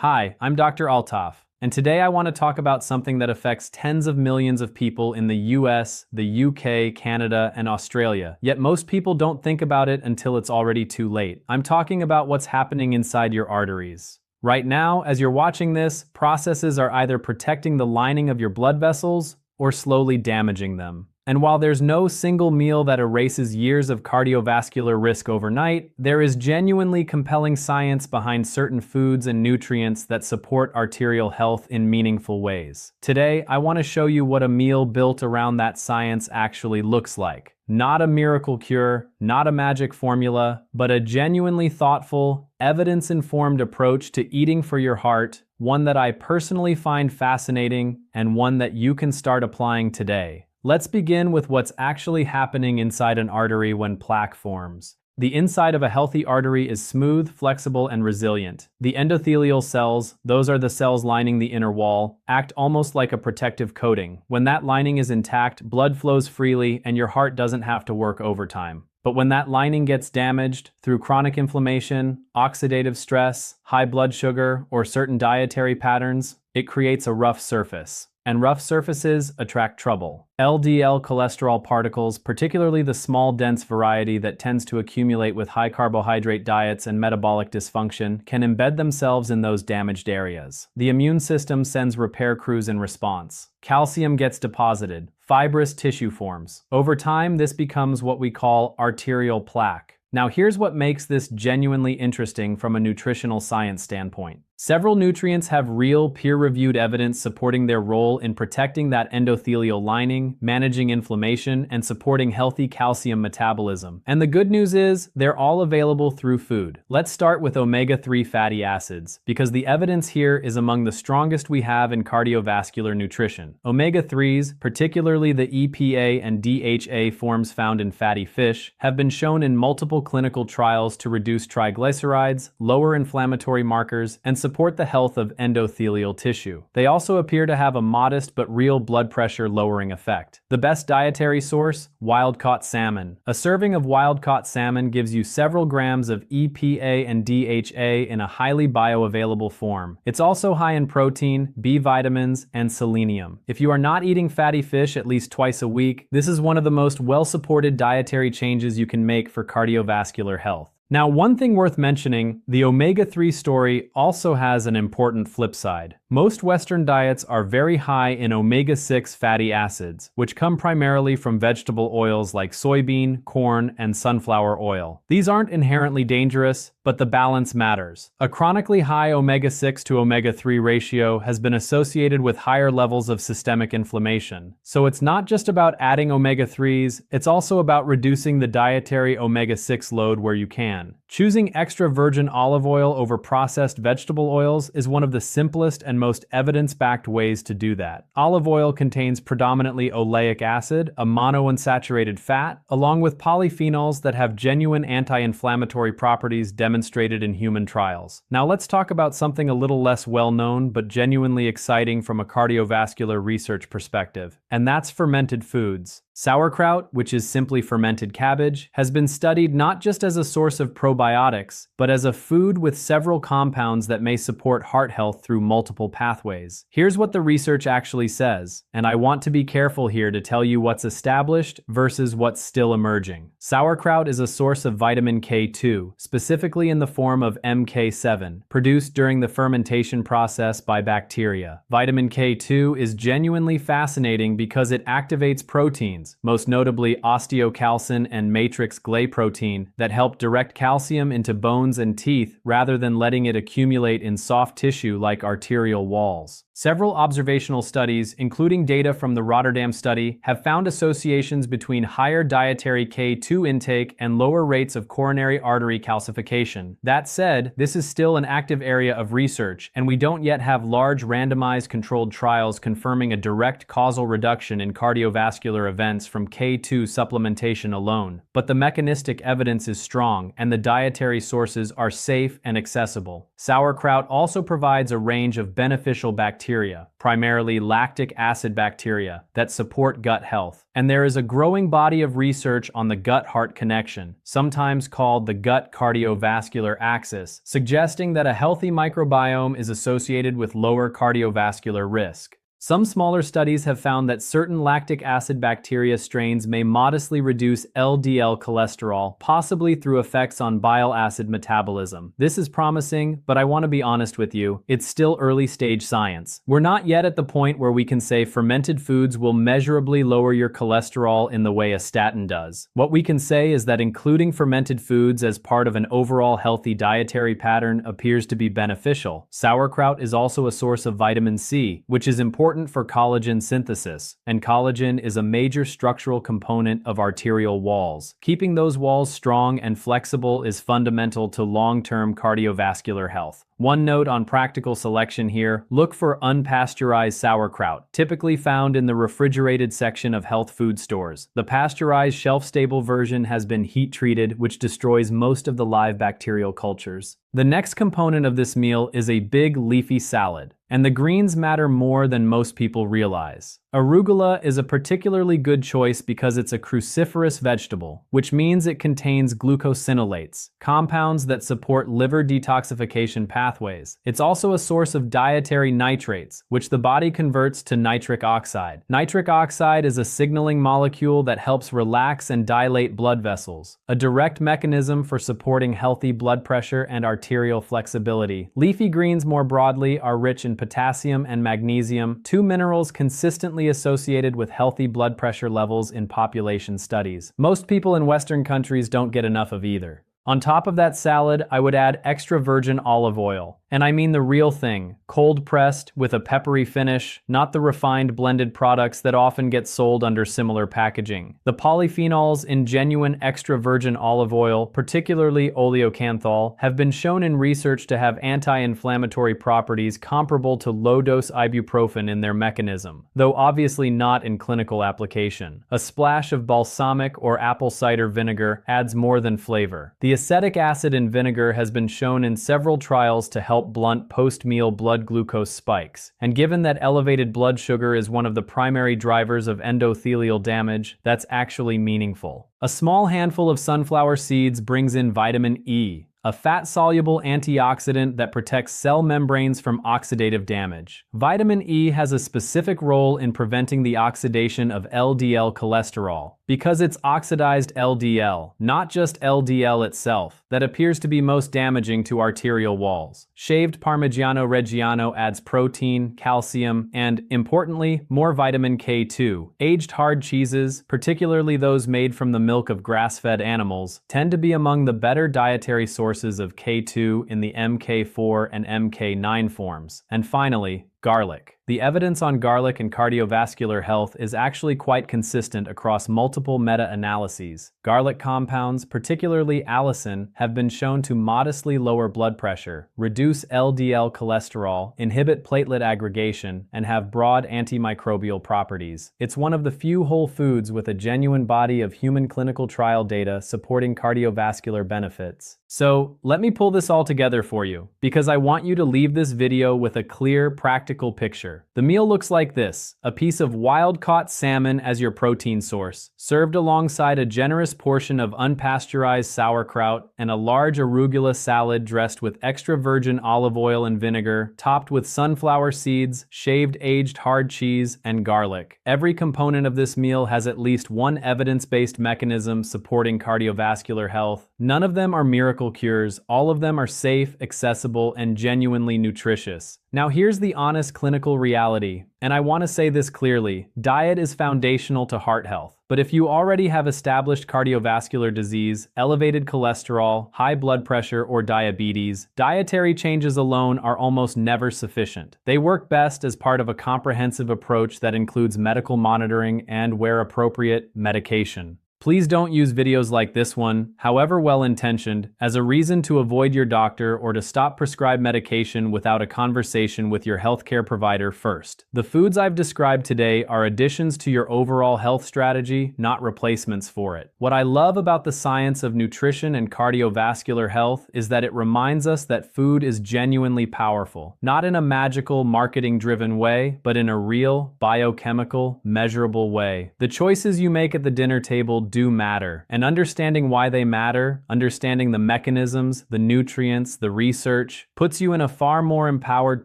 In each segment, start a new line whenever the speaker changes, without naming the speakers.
Hi, I'm Dr. Altaf, and today I want to talk about something that affects tens of millions of people in the US, the UK, Canada, and Australia. Yet most people don't think about it until it's already too late. I'm talking about what's happening inside your arteries. Right now, as you're watching this, processes are either protecting the lining of your blood vessels or slowly damaging them. And while there's no single meal that erases years of cardiovascular risk overnight, there is genuinely compelling science behind certain foods and nutrients that support arterial health in meaningful ways. Today, I want to show you what a meal built around that science actually looks like. Not a miracle cure, not a magic formula, but a genuinely thoughtful, evidence-informed approach to eating for your heart, one that I personally find fascinating and one that you can start applying today. Let's begin with what's actually happening inside an artery when plaque forms. The inside of a healthy artery is smooth, flexible, and resilient. The endothelial cells, those are the cells lining the inner wall, act almost like a protective coating. When that lining is intact, blood flows freely and your heart doesn't have to work overtime. But when that lining gets damaged through chronic inflammation, oxidative stress, high blood sugar, or certain dietary patterns, it creates a rough surface. And rough surfaces attract trouble. LDL cholesterol particles, particularly the small, dense variety that tends to accumulate with high carbohydrate diets and metabolic dysfunction, can embed themselves in those damaged areas. The immune system sends repair crews in response. Calcium gets deposited. Fibrous tissue forms. Over time, this becomes what we call arterial plaque. Now here's what makes this genuinely interesting from a nutritional science standpoint. Several nutrients have real peer-reviewed evidence supporting their role in protecting that endothelial lining, managing inflammation, and supporting healthy calcium metabolism. And the good news is, they're all available through food. Let's start with omega-3 fatty acids, because the evidence here is among the strongest we have in cardiovascular nutrition. Omega-3s, particularly the EPA and DHA forms found in fatty fish, have been shown in multiple clinical trials to reduce triglycerides, lower inflammatory markers, and support the health of endothelial tissue. They also appear to have a modest but real blood pressure lowering effect. The best dietary source? Wild-caught salmon. A serving of wild-caught salmon gives you several grams of EPA and DHA in a highly bioavailable form. It's also high in protein, B vitamins, and selenium. If you are not eating fatty fish at least twice a week, this is one of the most well-supported dietary changes you can make for cardiovascular health. Now, one thing worth mentioning, the omega-3 story also has an important flip side. Most Western diets are very high in omega-6 fatty acids, which come primarily from vegetable oils like soybean, corn, and sunflower oil. These aren't inherently dangerous, but the balance matters. A chronically high omega-6 to omega-3 ratio has been associated with higher levels of systemic inflammation. So it's not just about adding omega-3s, it's also about reducing the dietary omega-6 load where you can. Choosing extra virgin olive oil over processed vegetable oils is one of the simplest and most evidence-backed ways to do that. Olive oil contains predominantly oleic acid, a monounsaturated fat, along with polyphenols that have genuine anti-inflammatory properties demonstrated in human trials. Now let's talk about something a little less well-known but genuinely exciting from a cardiovascular research perspective, and that's fermented foods. Sauerkraut, which is simply fermented cabbage, has been studied not just as a source of probiotics, but as a food with several compounds that may support heart health through multiple pathways. Here's what the research actually says, and I want to be careful here to tell you what's established versus what's still emerging. Sauerkraut is a source of vitamin K2, specifically in the form of MK7, produced during the fermentation process by bacteria. Vitamin K2 is genuinely fascinating because it activates proteins, most notably osteocalcin and matrix Glay protein, that help direct calcium into bones and teeth rather than letting it accumulate in soft tissue like arterial walls. Several observational studies, including data from the Rotterdam study, have found associations between higher dietary K2 intake and lower rates of coronary artery calcification. That said, this is still an active area of research, and we don't yet have large randomized controlled trials confirming a direct causal reduction in cardiovascular events from K2 supplementation alone. But the mechanistic evidence is strong, and the dietary sources are safe and accessible. Sauerkraut also provides a range of beneficial bacteria, primarily lactic acid bacteria, that support gut health. And there is a growing body of research on the gut-heart connection, sometimes called the gut cardiovascular axis, suggesting that a healthy microbiome is associated with lower cardiovascular risk. Some smaller studies have found that certain lactic acid bacteria strains may modestly reduce LDL cholesterol, possibly through effects on bile acid metabolism. This is promising, but I want to be honest with you, it's still early stage science. We're not yet at the point where we can say fermented foods will measurably lower your cholesterol in the way a statin does. What we can say is that including fermented foods as part of an overall healthy dietary pattern appears to be beneficial. Sauerkraut is also a source of vitamin C, which is important for collagen synthesis, and collagen is a major structural component of arterial walls. Keeping those walls strong and flexible is fundamental to long-term cardiovascular health. One note on practical selection here: look for unpasteurized sauerkraut, typically found in the refrigerated section of health food stores. The pasteurized shelf-stable version has been heat-treated, which destroys most of the live bacterial cultures. The next component of this meal is a big leafy salad, and the greens matter more than most people realize. Arugula is a particularly good choice because it's a cruciferous vegetable, which means it contains glucosinolates, compounds that support liver detoxification pathways. It's also a source of dietary nitrates, which the body converts to nitric oxide. Nitric oxide is a signaling molecule that helps relax and dilate blood vessels, a direct mechanism for supporting healthy blood pressure and arterial flexibility. Leafy greens more broadly are rich in potassium and magnesium, two minerals consistently associated with healthy blood pressure levels in population studies. Most people in Western countries don't get enough of either. On top of that salad, I would add extra virgin olive oil. And I mean the real thing, cold-pressed with a peppery finish, not the refined blended products that often get sold under similar packaging. The polyphenols in genuine extra virgin olive oil, particularly oleocanthal, have been shown in research to have anti-inflammatory properties comparable to low-dose ibuprofen in their mechanism, though obviously not in clinical application. A splash of balsamic or apple cider vinegar adds more than flavor. The acetic acid in vinegar has been shown in several trials to help blunt post-meal blood glucose spikes, and given that elevated blood sugar is one of the primary drivers of endothelial damage, that's actually meaningful. A small handful of sunflower seeds brings in vitamin E, a fat-soluble antioxidant that protects cell membranes from oxidative damage. Vitamin E has a specific role in preventing the oxidation of LDL cholesterol, because it's oxidized LDL, not just LDL itself, that appears to be most damaging to arterial walls. Shaved Parmigiano Reggiano adds protein, calcium, and, importantly, more vitamin K2. Aged hard cheeses, particularly those made from the milk of grass-fed animals, tend to be among the better dietary sources of K2 in the MK4 and MK9 forms. And finally, garlic. The evidence on garlic and cardiovascular health is actually quite consistent across multiple meta-analyses. Garlic compounds, particularly allicin, have been shown to modestly lower blood pressure, reduce LDL cholesterol, inhibit platelet aggregation, and have broad antimicrobial properties. It's one of the few whole foods with a genuine body of human clinical trial data supporting cardiovascular benefits. So, let me pull this all together for you, because I want you to leave this video with a clear, practical picture. The meal looks like this: a piece of wild-caught salmon as your protein source, served alongside a generous portion of unpasteurized sauerkraut and a large arugula salad dressed with extra virgin olive oil and vinegar, topped with sunflower seeds, shaved aged hard cheese, and garlic. Every component of this meal has at least one evidence-based mechanism supporting cardiovascular health. None of them are miracle cures, all of them are safe, accessible, and genuinely nutritious. Now here's the honest clinical reality, and I want to say this clearly: diet is foundational to heart health. But if you already have established cardiovascular disease, elevated cholesterol, high blood pressure, or diabetes, dietary changes alone are almost never sufficient. They work best as part of a comprehensive approach that includes medical monitoring and, where appropriate, medication. Please don't use videos like this one, however well-intentioned, as a reason to avoid your doctor or to stop prescribed medication without a conversation with your healthcare provider first. The foods I've described today are additions to your overall health strategy, not replacements for it. What I love about the science of nutrition and cardiovascular health is that it reminds us that food is genuinely powerful, not in a magical, marketing-driven way, but in a real, biochemical, measurable way. The choices you make at the dinner table do matter, and understanding why they matter, understanding the mechanisms, the nutrients, the research, puts you in a far more empowered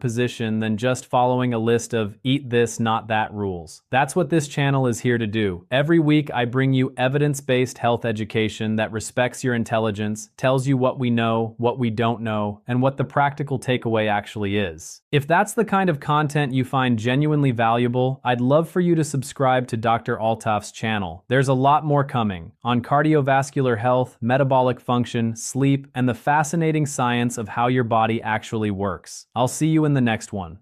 position than just following a list of eat this, not that rules. That's what this channel is here to do. Every week I bring you evidence-based health education that respects your intelligence, tells you what we know, what we don't know, and what the practical takeaway actually is. If that's the kind of content you find genuinely valuable, I'd love for you to subscribe to Dr. Altaf's channel. There's a lot more coming on cardiovascular health, metabolic function, sleep, and the fascinating science of how your body actually works. I'll see you in the next one.